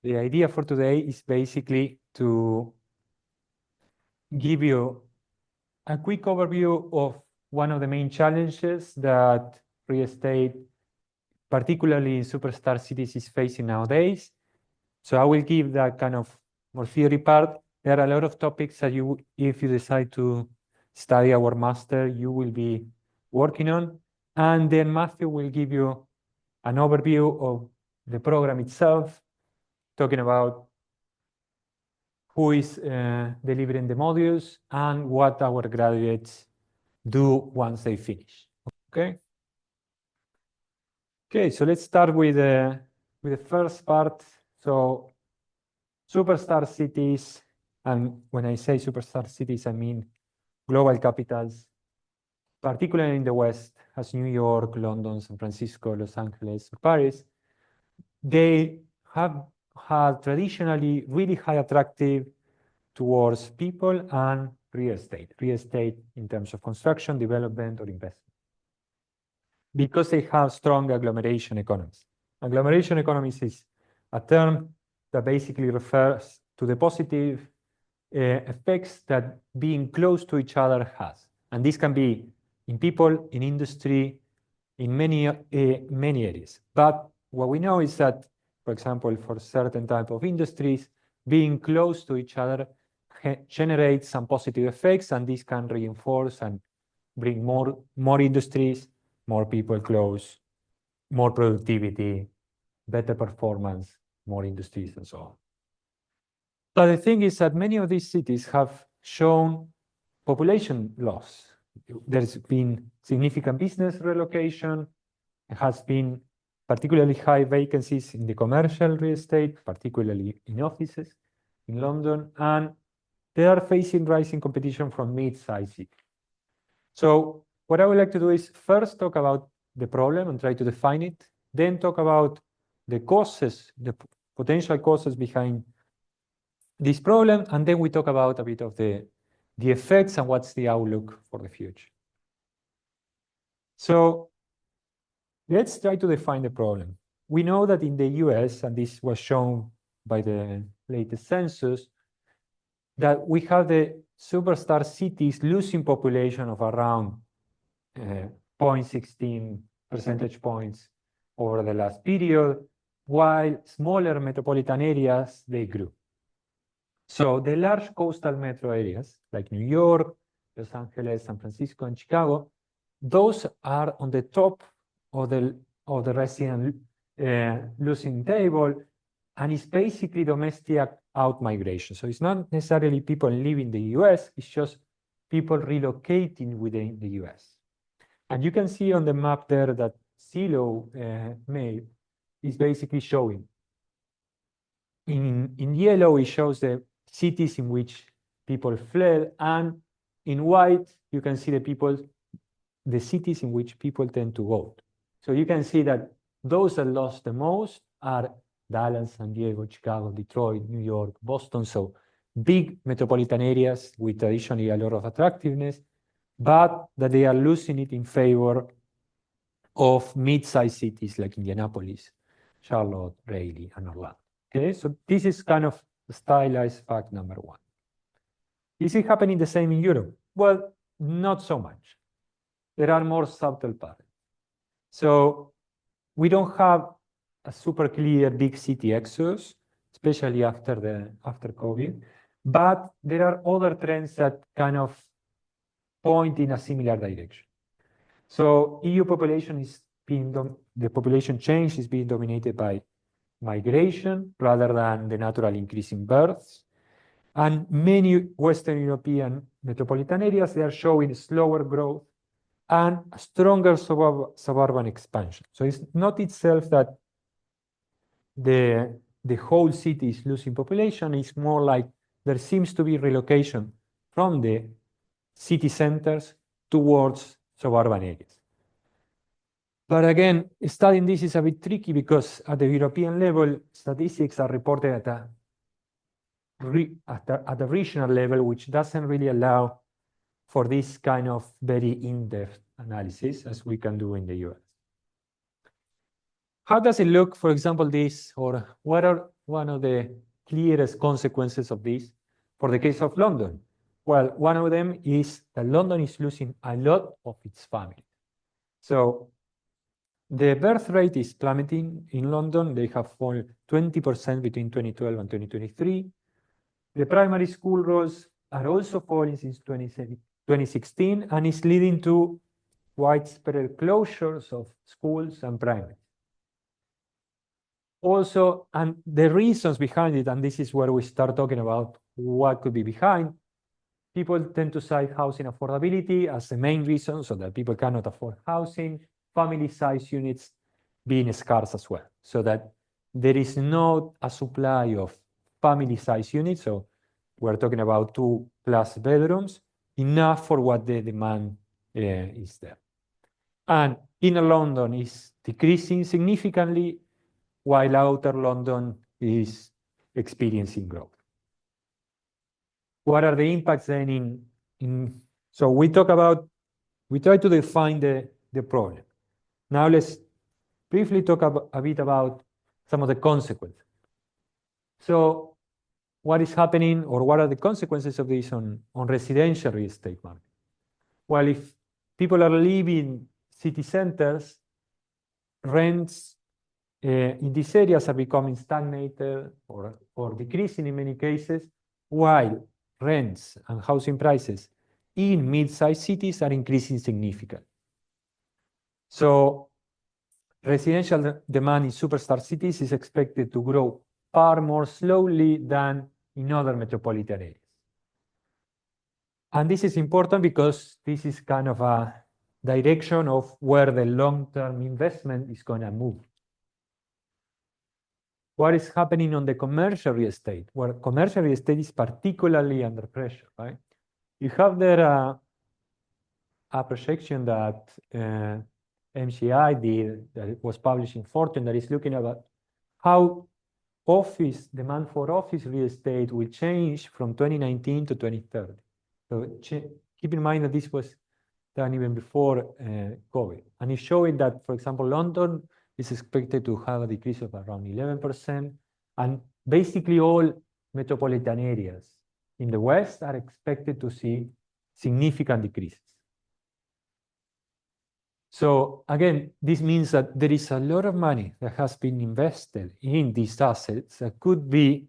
The idea for today is basically to give you a quick overview of one of the main challenges that real estate, particularly in superstar cities, is facing nowadays. So I will give that kind of more theory part. There are a lot of topics that you, if you decide to study our master, you will be working on. And then Matthew will give you an overview of the program itself, talking about who is delivering the modules and what our graduates do once they finish. Okay. Okay, so let's start with the first part. So superstar cities, and when I say superstar cities, I mean global capitals, particularly in the West, as New York, London, San Francisco, Los Angeles, Paris. They have had traditionally really high attractive towards people and real estate in terms of construction, development, or investment, because they have strong agglomeration economies. Agglomeration economies is a term that basically refers to the positive effects that being close to each other has. And this can be in people, in industry, in many areas. But what we know is that, for example, for certain type of industries, being close to each other generates some positive effects, and this can reinforce and bring more industries, more people close, more productivity, better performance, more industries, and so on. But the thing is that many of these cities have shown population loss. There's been significant business relocation. There has been particularly high vacancies in the commercial real estate, particularly in offices in London, and they are facing rising competition from mid-sized cities. So what I would like to do is first talk about the problem and try to define it, then talk about the causes, the potential causes behind this problem, and then we talk about a bit of the effects and what's the outlook for the future. So let's try to define the problem. We know that in the US, and this was shown by the latest census, that we have the superstar cities losing population of around 0.16 percentage points over the last period, while smaller metropolitan areas, they grew. So the large coastal metro areas, like New York, Los Angeles, San Francisco, and Chicago, those are on the top of the resident losing table, and it's basically domestic out-migration. So it's not necessarily people leaving the US, it's just people relocating within the US. And you can see on the map there that Zillow made is basically showing. In yellow, it shows the cities in which people fled, and in white, you can see the cities in which people tend to vote. So you can see that those that lost the most are Dallas, San Diego, Chicago, Detroit, New York, Boston. So big metropolitan areas with traditionally a lot of attractiveness, but that they are losing it in favor of mid-sized cities like Indianapolis, Charlotte, Raleigh, and Orlando. Okay, so this is kind of stylized fact number one. Is it happening the same in Europe? Well, not so much. There are more subtle patterns. So we don't have a super clear big city exodus, especially after COVID, but there are other trends that kind of point in a similar direction. So EU population is the population change is being dominated by migration rather than the natural increase in births. And many Western European metropolitan areas, they are showing slower growth and a stronger suburban expansion. So it's not itself that the whole city is losing population. It's more like there seems to be relocation from the city centers towards suburban areas. But again, studying this is a bit tricky because at the European level, statistics are reported at a regional level, which doesn't really allow for this kind of very in-depth analysis as we can do in the US. How does it look, for example, or what are one of the clearest consequences of this for the case of London? Well, one of them is that London is losing a lot of its family. So the birth rate is plummeting in London. They have fallen 20% between 2012 and 2023. The primary school roles are also falling since 2016, and is leading to widespread closures of schools and primaries. Also, and the reasons behind it, and this is where we start talking about what could be behind, people tend to cite housing affordability as the main reason, so that people cannot afford housing, family size units being scarce as well, so that there is not a supply of family size units. So we're talking about 2+ bedrooms, enough for what the demand is there. And inner London is decreasing significantly, while outer London is experiencing growth. What are the impacts then so we try to define the problem. Now let's briefly talk a bit about some of the consequences. So what is happening, or what are the consequences of this on residential real estate market? Well, if people are leaving city centers, rents in these areas are becoming stagnated or decreasing in many cases, while rents and housing prices in mid-sized cities are increasing significantly. So residential demand in superstar cities is expected to grow far more slowly than in other metropolitan areas. And this is important because this is kind of a direction of where the long-term investment is going to move. What is happening on the commercial real estate? Where commercial real estate is particularly under pressure, right? You have there a projection that MCI did, that was published in Fortune, that is looking at how demand for office real estate will change from 2019 to 2030. So keep in mind that this was done even before COVID. And it's showing that, for example, London is expected to have a decrease of around 11%. And basically all metropolitan areas in the West are expected to see significant decreases. So again, this means that there is a lot of money that has been invested in these assets that could be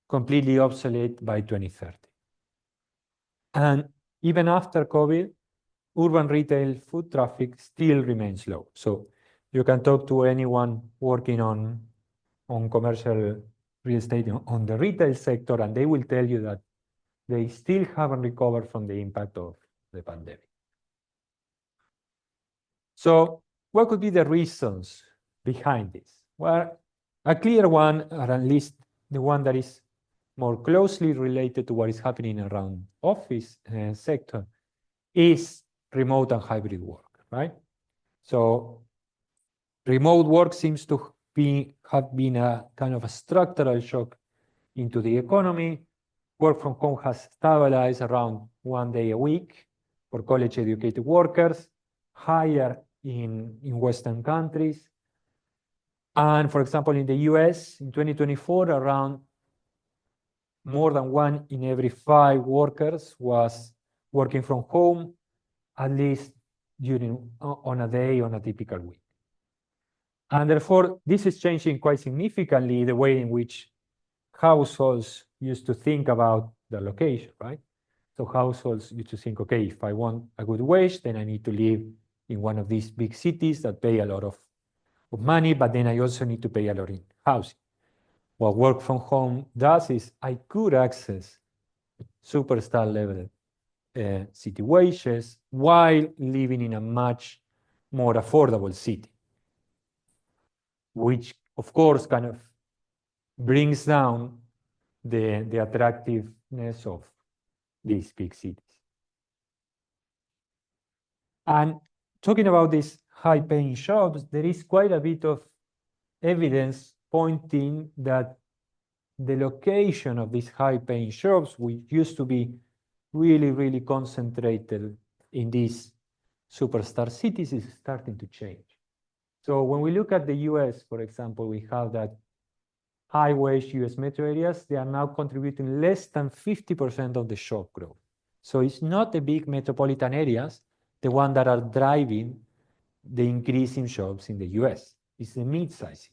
completely obsolete by 2030. And even after COVID, urban retail foot traffic still remains low. So you can talk to anyone working on commercial real estate on the retail sector, and they will tell you that they still haven't recovered from the impact of the pandemic. So what could be the reasons behind this? Well, a clear one, or at least the one that is more closely related to what is happening around office sector, is remote and hybrid work, right? So remote work seems to have been a kind of a structural shock into the economy. Work from home has stabilized around 1 day a week for college-educated workers, higher in Western countries. And for example, in the US, in 2024, around more than 1 in every 5 workers was working from home, at least on a day, on a typical week. And therefore, this is changing quite significantly the way in which households used to think about their location, right? So households used to think, okay, if I want a good wage, then I need to live in one of these big cities that pay a lot of money, but then I also need to pay a lot in housing. What work from home does is I could access superstar level city wages while living in a much more affordable city, which of course kind of brings down the attractiveness of these big cities. And talking about these high-paying jobs, there is quite a bit of evidence pointing that the location of these high-paying jobs, which used to be really, really concentrated in these superstar cities, is starting to change. So when we look at the US, for example, we have that high-wage US metro areas, they are now contributing less than 50% of the job growth. So it's not the big metropolitan areas, the ones that are driving the increase in jobs in the US. It's the mid-size.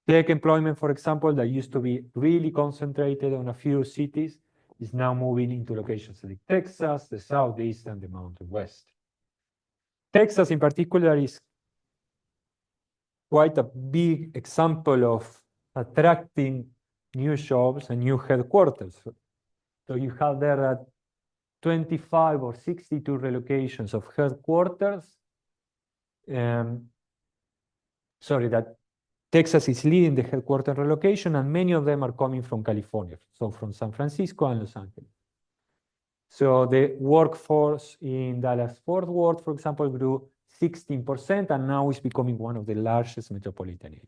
Tech employment, for example, that used to be really concentrated on a few cities, is now moving into locations like Texas, the Southeast, and the Mountain West. Texas, in particular, is quite a big example of attracting new jobs and new headquarters. So you have there that 25 or 62 relocations of headquarters. Sorry, that Texas is leading the headquarters relocation, and many of them are coming from California, so from San Francisco and Los Angeles. So the workforce in Dallas-Fort Worth, for example, grew 16%, and now is becoming one of the largest metropolitan areas.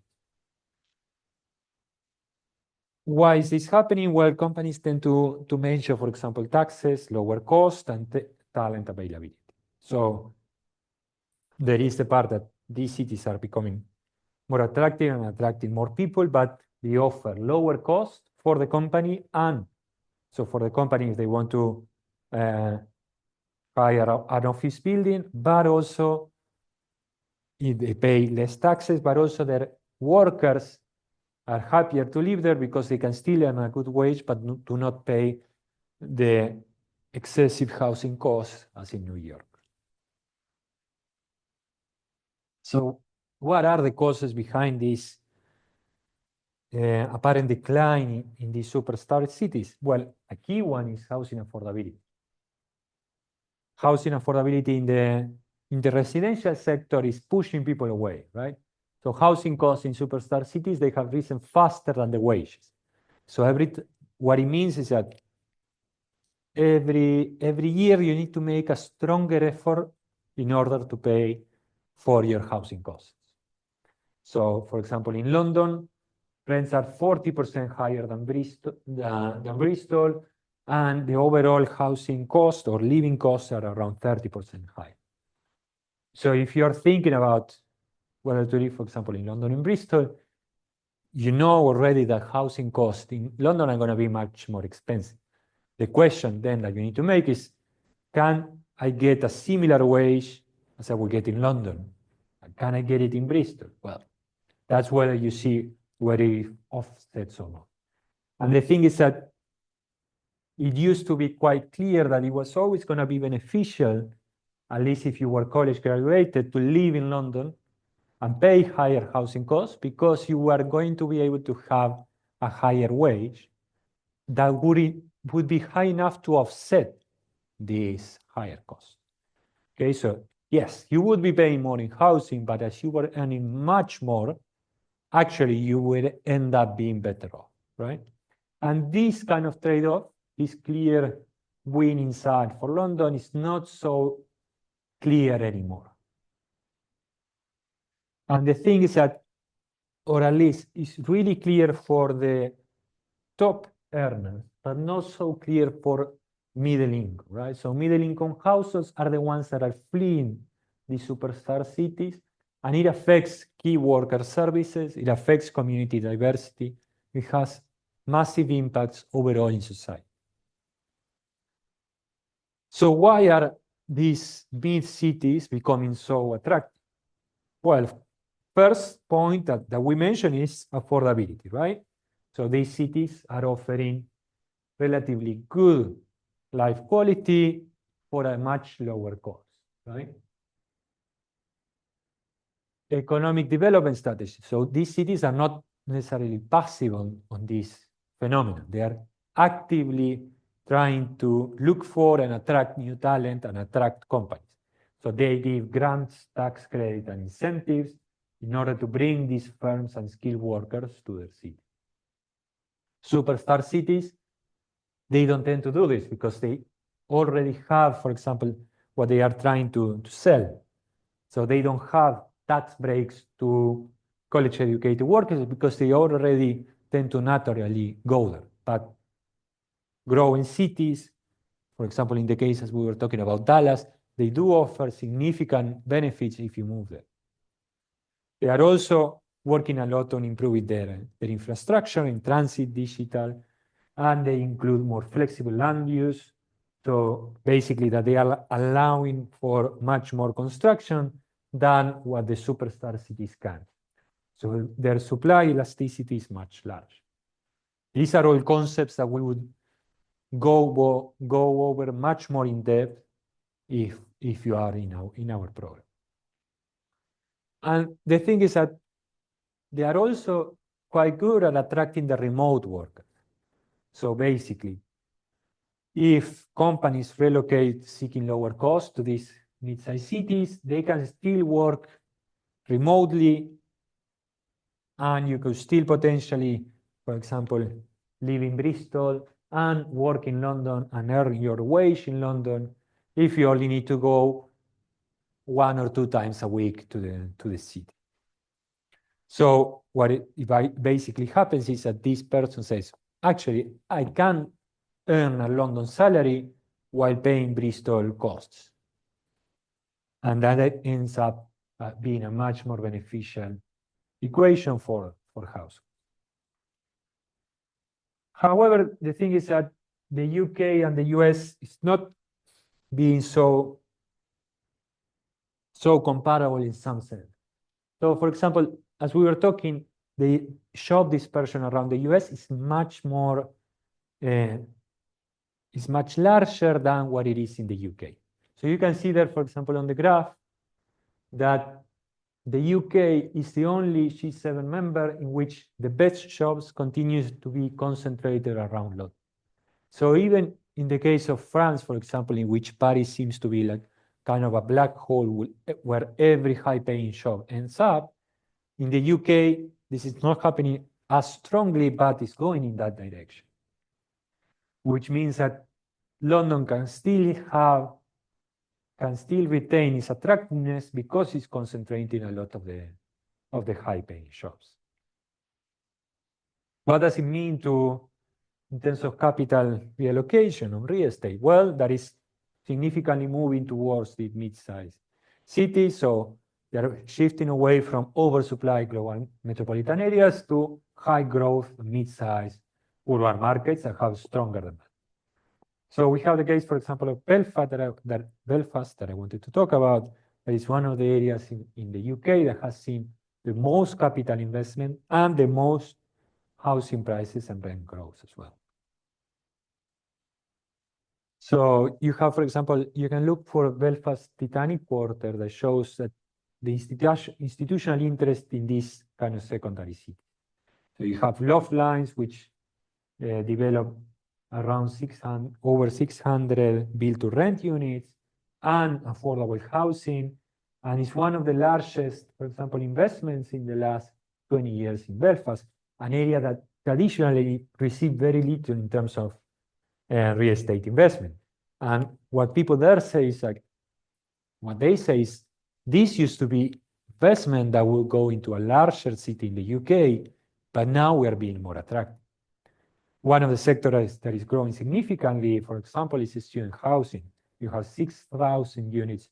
Why is this happening? Well, companies tend to mention, for example, taxes, lower cost, and talent availability. So there is the part that these cities are becoming more attractive and attracting more people, but they offer lower cost for the company. And so for the company, if they want to hire an office building, but also if they pay less taxes, but also their workers are happier to live there because they can still earn a good wage, but do not pay the excessive housing costs as in New York. So what are the causes behind this apparent decline in these superstar cities? Well, a key one is housing affordability. Housing affordability in the residential sector is pushing people away, right? So housing costs in superstar cities, they have risen faster than the wages. So what it means is that every year you need to make a stronger effort in order to pay for your housing costs. So, for example, in London, rents are 40% higher than Bristol, and the overall housing cost or living costs are around 30% higher. So if you're thinking about whether to live, for example, in London and Bristol, you know already that housing costs in London are going to be much more expensive. The question then that you need to make is, can I get a similar wage as I would get in London? Can I get it in Bristol? Well, that's whether you see where it offsets or not. And the thing is that it used to be quite clear that it was always going to be beneficial, at least if you were college graduated, to live in London and pay higher housing costs because you were going to be able to have a higher wage that would be high enough to offset these higher costs. Okay, so yes, you would be paying more in housing, but as you were earning much more, actually you would end up being better off, right? And this kind of trade-off, this clear winning side for London is not so clear anymore. And the thing is that, or at least it's really clear for the top earners, but not so clear for middle income, right? So middle income households are the ones that are fleeing the superstar cities, and it affects key worker services, it affects community diversity, it has massive impacts overall in society. So why are these big cities becoming so attractive? Well, first point that we mentioned is affordability, right? So these cities are offering relatively good life quality for a much lower cost, right? Economic development strategy. So these cities are not necessarily passive on this phenomenon. They are actively trying to look for and attract new talent and attract companies. So they give grants, tax credit, and incentives in order to bring these firms and skilled workers to their city. Superstar cities, they don't tend to do this because they already have, for example, what they are trying to sell. So they don't have tax breaks to college-educated workers because they already tend to naturally go there. But growing cities, for example, in the cases we were talking about Dallas, they do offer significant benefits if you move there. They are also working a lot on improving their infrastructure in transit, digital, and they include more flexible land use. So basically that they are allowing for much more construction than what the superstar cities can. So their supply elasticity is much larger. These are all concepts that we would go over much more in depth if you are in our program. And the thing is that they are also quite good at attracting the remote workers. So basically, if companies relocate seeking lower costs to these mid-sized cities, they can still work remotely, and you could still potentially, for example, live in Bristol and work in London and earn your wage in London if you only need to go 1 or 2 times a week to the city. So what basically happens is that this person says, actually, I can earn a London salary while paying Bristol costs. And that ends up being a much more beneficial equation for households. However, the thing is that the UK and the US is not being so comparable in some sense. So for example, as we were talking, the job dispersion around the US is much more, is much larger than what it is in the UK. So you can see there, for example, on the graph, that the UK is the only G7 member in which the best jobs continues to be concentrated around London. So even in the case of France, for example, in which Paris seems to be like kind of a black hole where every high-paying job ends up, in the UK, this is not happening as strongly, but it's going in that direction, which means that London can still retain its attractiveness because it's concentrating a lot of the high-paying jobs. What does it mean in terms of capital reallocation on real estate? Well, that is significantly moving towards the mid-sized cities. So they're shifting away from oversupply global metropolitan areas to high growth, mid-sized urban markets that have stronger demand. So we have the case, for example, of Belfast that I wanted to talk about. That is one of the areas in the UK that has seen the most capital investment and the most housing prices and rent growth as well. So you have, for example, you can look for Belfast Titanic Quarter that shows that the institutional interest in this kind of secondary city. So you have loft lines, which develop around over 600 build-to-rent units and affordable housing. And it's one of the largest, for example, investments in the last 20 years in Belfast, an area that traditionally received very little in terms of real estate investment. And what people there say is like, what they say is, this used to be investment that will go into a larger city in the UK, but now we are being more attractive. One of the sectors that is growing significantly, for example, is student housing. You have 6,000 units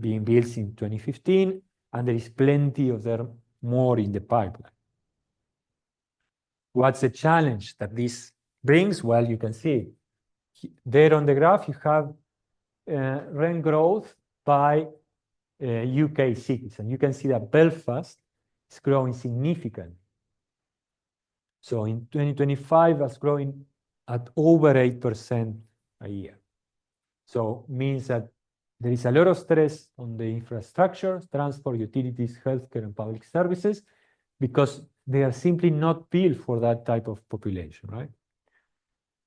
being built in 2015, and there is plenty of them more in the pipeline. What's the challenge that this brings? Well, you can see there on the graph, you have rent growth by UK cities, and you can see that Belfast is growing significantly. So in 2025, it's growing at over 8% a year. So means that there is a lot of stress on the infrastructure, transport, utilities, healthcare, and public services, because they are simply not built for that type of population, right?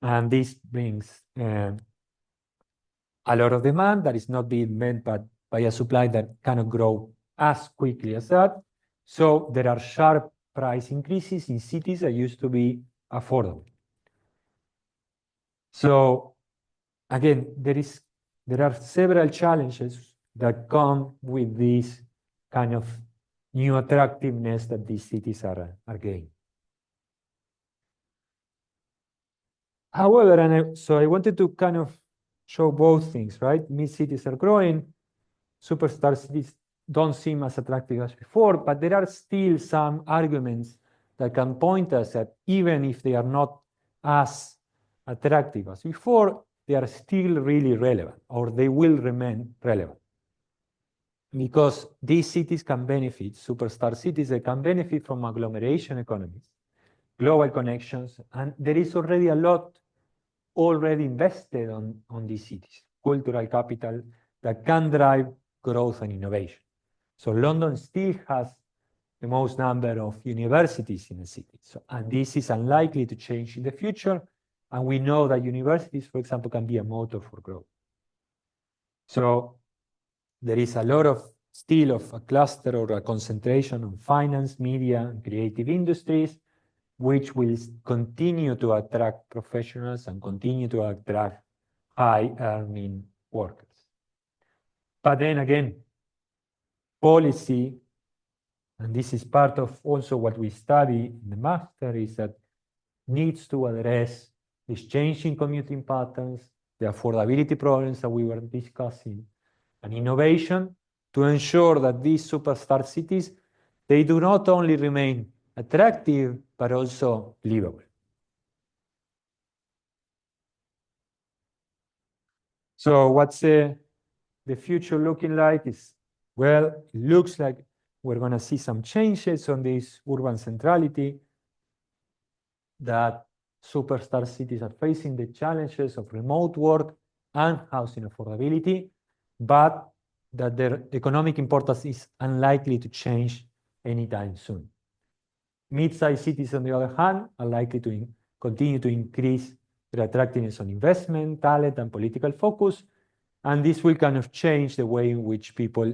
And this brings a lot of demand that is not being met by a supply that cannot grow as quickly as that. So there are sharp price increases in cities that used to be affordable. So again, there are several challenges that come with this kind of new attractiveness that these cities are gaining. However, so I wanted to kind of show both things, right? Mid cities are growing, superstar cities don't seem as attractive as before, but there are still some arguments that can point us that even if they are not as attractive as before, they are still really relevant, or they will remain relevant. Because these cities can benefit, superstar cities, they can benefit from agglomeration economies, global connections, and there is already a lot already invested on these cities, cultural capital that can drive growth and innovation. So London still has the most number of universities in the city. So, and this is unlikely to change in the future. And we know that universities, for example, can be a motor for growth. So there is a lot of still of a cluster or a concentration on finance, media, and creative industries, which will continue to attract professionals and continue to attract high-earning workers. But then again, policy, and this is part of also what we study in the master, is that needs to address these changing commuting patterns, the affordability problems that we were discussing, and innovation to ensure that these superstar cities, they do not only remain attractive, but also livable. So what's the future looking like? Well, it looks like we're going to see some changes on this urban centrality, that superstar cities are facing the challenges of remote work and housing affordability, but that their economic importance is unlikely to change anytime soon. Mid-sized cities, on the other hand, are likely to continue to increase their attractiveness on investment, talent, and political focus, and this will kind of change the way in which people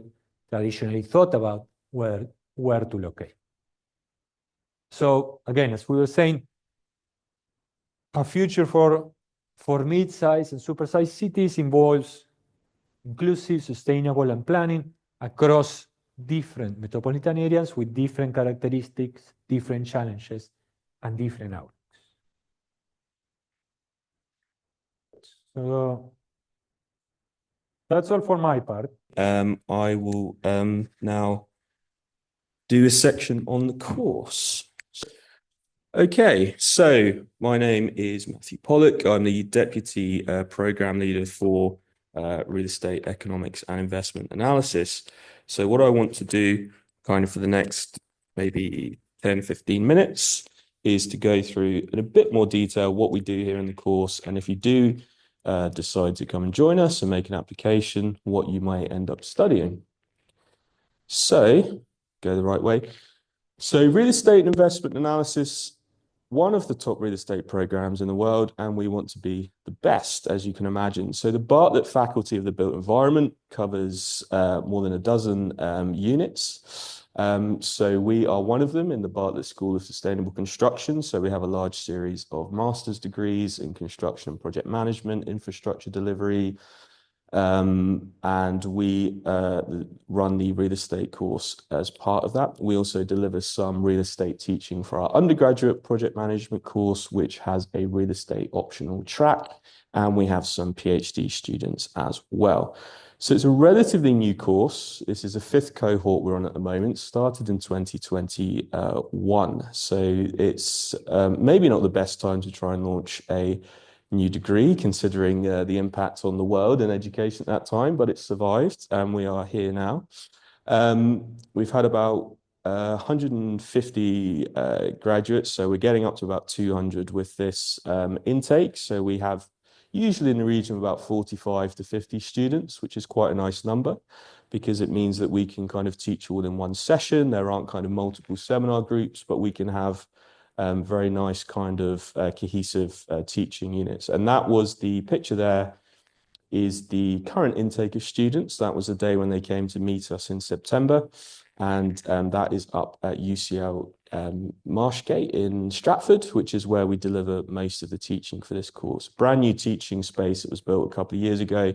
traditionally thought about where to locate. So again, as we were saying, a future for mid-sized and super-sized cities involves inclusive, sustainable, and planning across different metropolitan areas with different characteristics, different challenges, and different outlooks. So that's all for my part. I will now do a section on the course. Okay, so my name is Matthew Pollock. I'm the Deputy Program Leader for Real Estate Economics and Investment Analysis. So what I want to do kind of for the next maybe 10, 15 minutes is to go through in a bit more detail what we do here in the course. And if you do decide to come and join us and make an application, what you might end up studying. So, go the right way. So real estate investment analysis, one of the top real estate programs in the world, and we want to be the best, as you can imagine. So the Bartlett Faculty of the Built Environment covers more than a dozen units. So we are one of them in the Bartlett School of Sustainable Construction. So we have a large series of master's degrees in construction and project management, infrastructure delivery, and we run the real estate course as part of that. We also deliver some real estate teaching for our undergraduate project management course, which has a real estate optional track, and we have some PhD students as well. So it's a relatively new course. This is a 5th cohort we're on at the moment, started in 2021. So it's maybe not the best time to try and launch a new degree, considering the impact on the world and education at that time, but it's survived, and we are here now. We've had about 150 graduates, so we're getting up to about 200 with this intake. So we have usually in the region of about 45 to 50 students, which is quite a nice number, because it means that we can kind of teach all in one session. There aren't kind of multiple seminar groups, but we can have very nice kind of cohesive teaching units. And that was the picture there is the current intake of students. That was the day when they came to meet us in September. And that is up at UCL Marshgate in Stratford, which is where we deliver most of the teaching for this course. Brand new teaching space that was built a couple of years ago.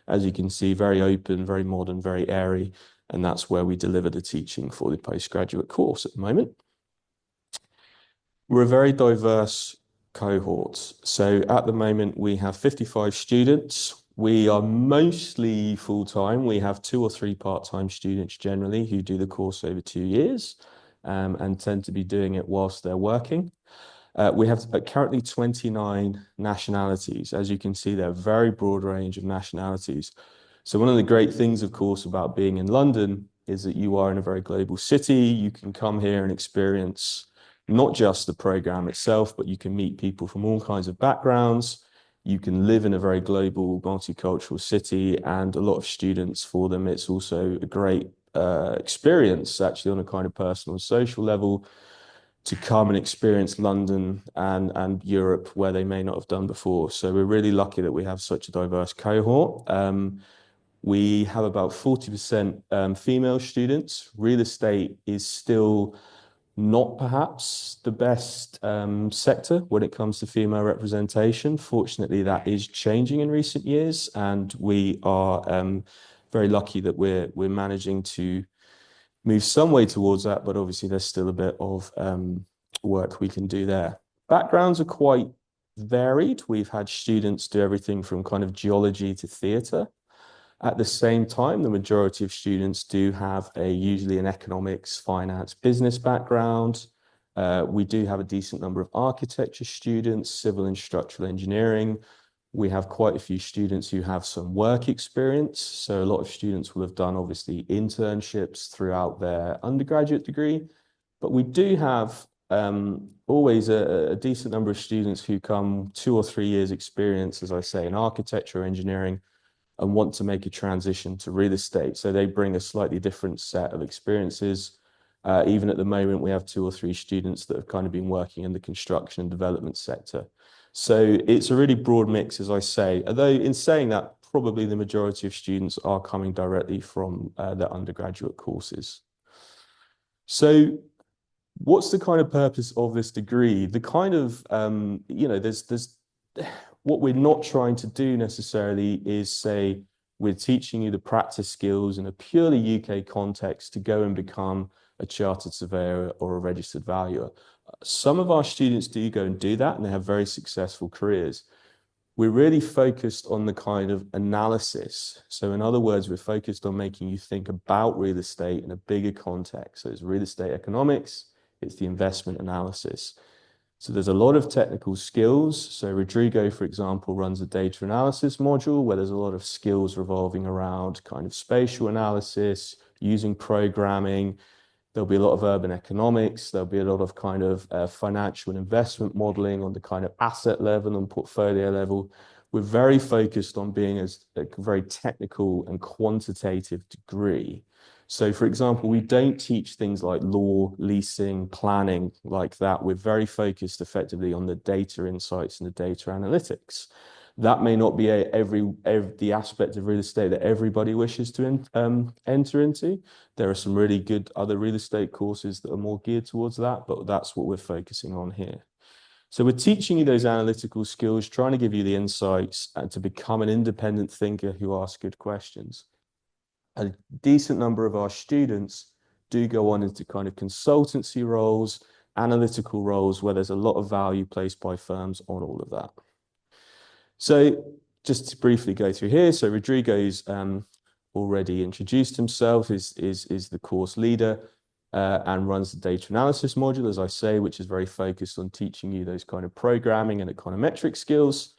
As you can see, very open, very modern, very airy. And that's where we deliver the teaching for the postgraduate course at the moment. We're a very diverse cohort. So at the moment, we have 55 students. We are mostly full-time. We have 2 or 3 part-time students generally who do the course over 2 years and tend to be doing it whilst they're working. We have currently 29 nationalities. As you can see, they're a very broad range of nationalities. So one of the great things, of course, about being in London is that you are in a very global city. You can come here and experience not just the program itself, but you can meet people from all kinds of backgrounds. You can live in a very global, multicultural city, and a lot of students, for them, it's also a great experience, actually, on a kind of personal and social level, to come and experience London and Europe where they may not have done before. So we're really lucky that we have such a diverse cohort. We have about 40% female students. Real estate is still not perhaps the best sector when it comes to female representation. Fortunately, that is changing in recent years, and we are very lucky that we're managing to move some way towards that, but obviously there's still a bit of work we can do there. Backgrounds are quite varied. We've had students do everything from kind of geology to theatre. At the same time, the majority of students do have usually an economics, finance, business background. We do have a decent number of architecture students, civil and structural engineering. We have quite a few students who have some work experience. So a lot of students will have done, obviously, internships throughout their undergraduate degree. But we do have always a decent number of students who come 2 or 3 years experience, as I say, in architecture or engineering, and want to make a transition to real estate. So they bring a slightly different set of experiences. Even at the moment, we have 2 or 3 students that have kind of been working in the construction and development sector. So it's a really broad mix, as I say, although in saying that, probably the majority of students are coming directly from their undergraduate courses. So what's the kind of purpose of this degree? The kind of, there's what we're not trying to do necessarily is say we're teaching you the practice skills in a purely UK context to go and become a chartered surveyor or a registered valuer. Some of our students do go and do that, and they have very successful careers. We're really focused on the kind of analysis. So in other words, we're focused on making you think about real estate in a bigger context. So it's real estate economics, it's the investment analysis. So there's a lot of technical skills. So Rodrigo, for example, runs a data analysis module where there's a lot of skills revolving around kind of spatial analysis, using programming. There'll be a lot of urban economics. There'll be a lot of kind of financial and investment modeling on the kind of asset level and portfolio level. We're very focused on being a very technical and quantitative degree. So, for example, we don't teach things like law, leasing, planning like that. We're very focused effectively on the data insights and the data analytics. That may not be the aspect of real estate that everybody wishes to enter into. There are some really good other real estate courses that are more geared towards that, but that's what we're focusing on here. So we're teaching you those analytical skills, trying to give you the insights and to become an independent thinker who asks good questions. A decent number of our students do go on into kind of consultancy roles, analytical roles, where there's a lot of value placed by firms on all of that. So just to briefly go through here, so Rodrigo's already introduced himself, is the course leader and runs the data analysis module, as I say, which is very focused on teaching you those kind of programming and econometric skills.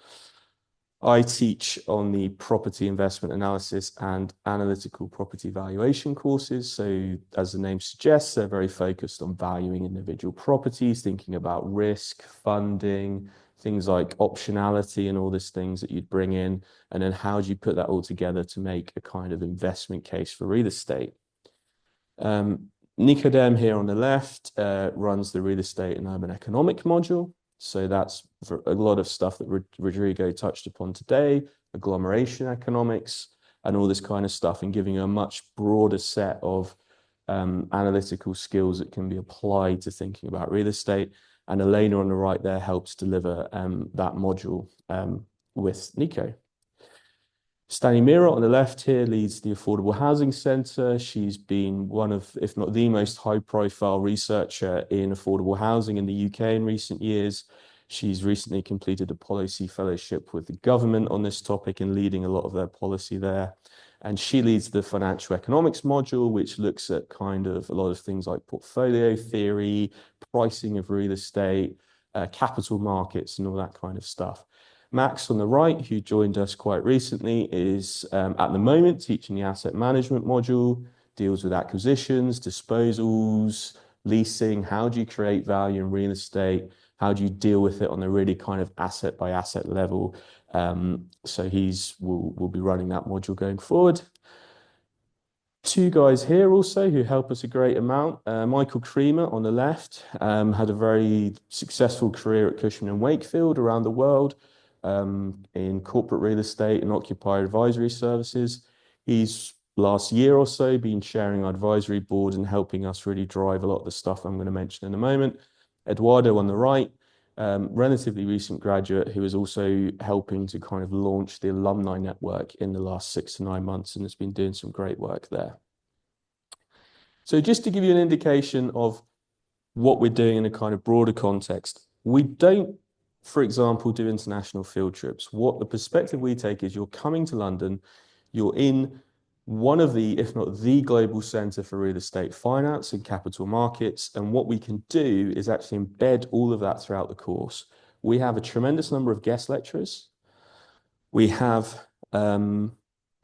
I teach on the property investment analysis and analytical property valuation courses. So as the name suggests, they're very focused on valuing individual properties, thinking about risk, funding, things like optionality and all these things that you'd bring in. And then how do you put that all together to make a kind of investment case for real estate? Nicodem here on the left runs the real estate and urban economic module. So that's a lot of stuff that Rodrigo touched upon today, agglomeration economics and all this kind of stuff, and giving you a much broader set of analytical skills that can be applied to thinking about real estate. And Elena on the right there helps deliver that module with Nico. Stani Mira on the left here leads the Affordable Housing Centre. She's been one of, if not the most high-profile researcher in affordable housing in the UK in recent years. She's recently completed a policy fellowship with the government on this topic and leading a lot of their policy there. And she leads the financial economics module, which looks at kind of a lot of things like portfolio theory, pricing of real estate, capital markets, and all that kind of stuff. Max on the right, who joined us quite recently, is at the moment teaching the asset management module, deals with acquisitions, disposals, leasing. How do you create value in real estate? How do you deal with it on a really kind of asset by asset level? So will be running that module going forward. Two guys here also who help us a great amount. Michael Creamer on the left had a very successful career at Cushman & Wakefield around the world in corporate real estate and occupier advisory services. He's last year or so been chairing our advisory board and helping us really drive a lot of the stuff I'm going to mention in a moment. Eduardo on the right, relatively recent graduate who is also helping to kind of launch the alumni network in the last 6 to 9 months and has been doing some great work there. So just to give you an indication of what we're doing in a kind of broader context, we don't, for example, do international field trips. What the perspective we take is you're coming to London, you're in one of the, if not the global center for real estate finance and capital markets. And what we can do is actually embed all of that throughout the course. We have a tremendous number of guest lecturers. We have a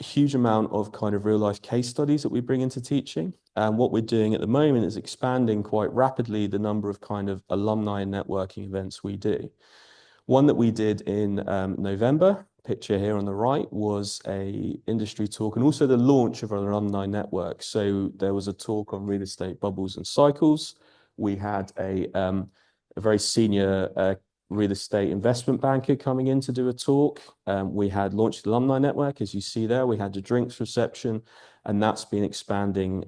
huge amount of kind of real life case studies that we bring into teaching. And what we're doing at the moment is expanding quite rapidly the number of kind of alumni and networking events we do. One that we did in November, picture here on the right, was a industry talk and also the launch of our alumni network. So there was a talk on real estate bubbles and cycles. We had a very senior real estate investment banker coming in to do a talk. We had launched the alumni network, as you see there. We had a drinks reception, and that's been expanding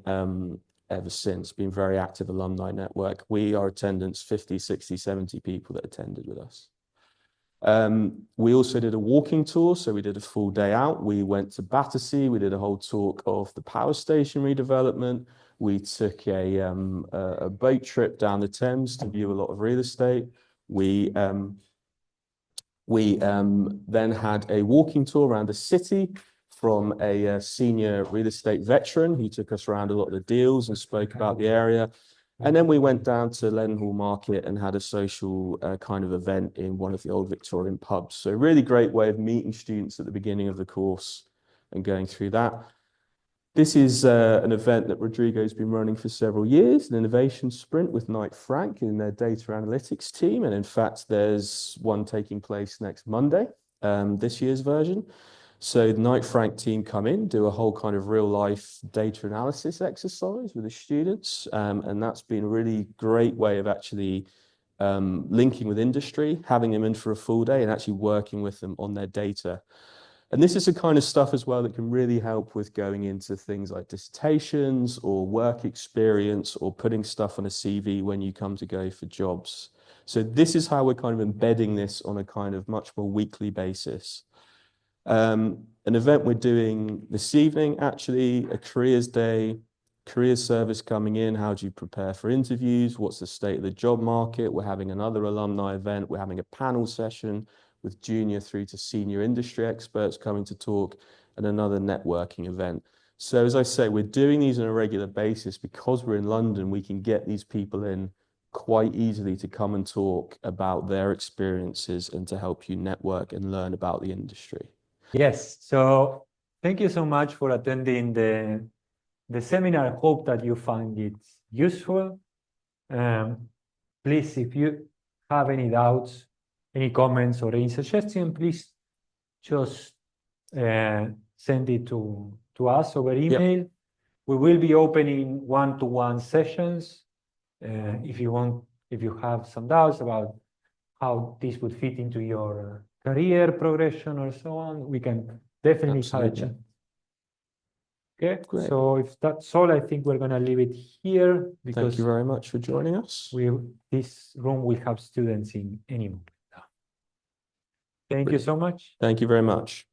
ever since. Been very active alumni network. Our attendance, 50, 60, 70 people that attended with us. We also did a walking tour, so we did a full day out. We went to Battersea. We did a whole talk of the power station redevelopment. We took a boat trip down the Thames to view a lot of real estate. We then had a walking tour around the city from a senior real estate veteran who took us around a lot of the deals and spoke about the area. And then we went down to Leadenhall Market and had a social kind of event in one of the old Victorian pubs. So really great way of meeting students at the beginning of the course and going through that. This is an event that Rodrigo's been running for several years, an innovation sprint with Knight Frank in their data analytics team. And in fact, there's one taking place next Monday, this year's version. So the Knight Frank team come in, do a whole kind of real life data analysis exercise with the students. And that's been a really great way of actually linking with industry, having them in for a full day and actually working with them on their data. And this is the kind of stuff as well that can really help with going into things like dissertations or work experience or putting stuff on a CV when you come to go for jobs. So this is how we're kind of embedding this on a kind of much more weekly basis. An event we're doing this evening, actually, a careers day, careers service coming in. How do you prepare for interviews? What's the state of the job market? We're having another alumni event. We're having a panel session with junior through to senior industry experts coming to talk, and another networking event. So as I say, we're doing these on a regular basis because we're in London. We can get these people in quite easily to come and talk about their experiences and to help you network and learn about the industry. Yes, so thank you so much for attending the seminar. I hope that you find it useful. Please, if you have any doubts, any comments or any suggestion, please just send it to us over email. Yep. We will be opening one-to-one sessions. If you have some doubts about how this would fit into your career progression or so on, we can definitely have a chat. Okay, great. So if that's all, I think we're going to leave it here because thank you very much for joining us. This room will have students in any moment. Thank you so much. Thank you very much.